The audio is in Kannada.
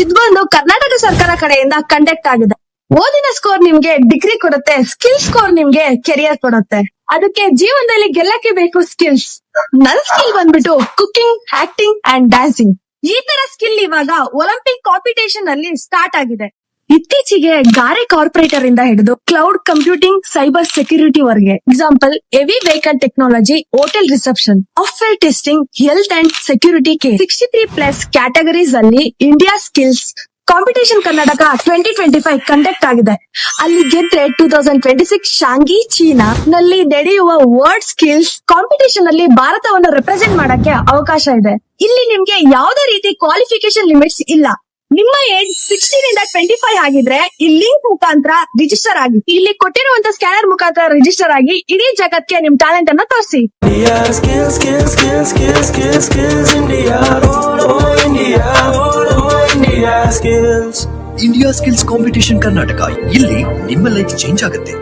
ಇದು ಬಂದು ಕರ್ನಾಟಕ ಸರ್ಕಾರ ಕಡೆಯಿಂದ ಕಂಡಕ್ಟ್ ಆಗಿದೆ. ಓದಿನ ಸ್ಕೋರ್ ನಿಮ್ಗೆ ಡಿಗ್ರಿ ಕೊಡುತ್ತೆ, ಸ್ಕಿಲ್ ಸ್ಕೋರ್ ನಿಮ್ಗೆ ಕೆರಿಯರ್ ಕೊಡುತ್ತೆ. ಅದಕ್ಕೆ ಜೀವನದಲ್ಲಿ ಗೆಲ್ಲಕ್ಕೆ ಬೇಕು ಸ್ಕಿಲ್ಸ್. ನನ್ ಸ್ಕಿಲ್ ಬಂದ್ಬಿಟ್ಟು ಕುಕಿಂಗ್, ಆಕ್ಟಿಂಗ್ ಅಂಡ್ ಡ್ಯಾನ್ಸಿಂಗ್. ಈ ತರ ಸ್ಕಿಲ್ ಇವಾಗ ಒಲಿಂಪಿಕ್ ಕಾಂಪಿಟೇಷನ್ ಅಲ್ಲಿ ಸ್ಟಾರ್ಟ್ ಆಗಿದೆ. ಇತ್ತೀಚೆಗೆ ಗಾರೆ ಕಾರ್ಪೊರೇಟರ್ ಇಂದ ಹಿಡಿದು ಕ್ಲೌಡ್ ಕಂಪ್ಯೂಟಿಂಗ್, ಸೈಬರ್ ಸೆಕ್ಯೂರಿಟಿ ವರೆಗೆ. Example, heavy vehicle technology, hotel reception, software testing, health and security ಕೆ 63+ ಕ್ಯಾಟಗರೀಸ್ ಅಲ್ಲಿ India skills competition Karnataka 2025 conduct ಆಗಿದೆ. ಅಲ್ಲಿ ಗೆದ್ರೆ 2026 ಶಾಂಘಿ ಚೀನಾ ನಲ್ಲಿ ನಡೆಯುವ ವರ್ಲ್ಡ್ ಸ್ಕಿಲ್ಸ್ ಕಾಂಪಿಟೇಷನ್ ಅಲ್ಲಿ ಭಾರತವನ್ನು ರೆಪ್ರೆಸೆಂಟ್ ಮಾಡಕ್ಕೆ ಅವಕಾಶ ಇದೆ. ಇಲ್ಲಿ ನಿಮ್ಗೆ ಯಾವುದೇ ರೀತಿ ಕ್ವಾಲಿಫಿಕೇಶನ್ ಲಿಮಿಟ್ಸ್ ಇಲ್ಲ. ನಿಮ್ಮ ಏಜ್ 16 ಇಂದ 25 ಆಗಿದ್ರೆ ಈ ಲಿಂಕ್ ಮುಖಾಂತರ ರಿಜಿಸ್ಟರ್ ಆಗಿ. ಇಲ್ಲಿ ಕೊಟ್ಟಿರುವಂತ ಸ್ಕ್ಯಾನರ್ ಮುಖಾಂತರ ರಿಜಿಸ್ಟರ್ ಆಗಿ ಇಡೀ ಜಗತ್ಗೆ ನಿಮ್ ಟ್ಯಾಲೆಂಟ್ ಅನ್ನ ತೋರಿಸಿ. ಇಂಡಿಯಾ ಸ್ಕಿಲ್ಸ್ ಕಾಂಪಿಟೇಷನ್ ಕರ್ನಾಟಕ, ಇಲ್ಲಿ ನಿಮ್ಮ ಲೈಫ್ ಚೇಂಜ್ ಆಗುತ್ತೆ.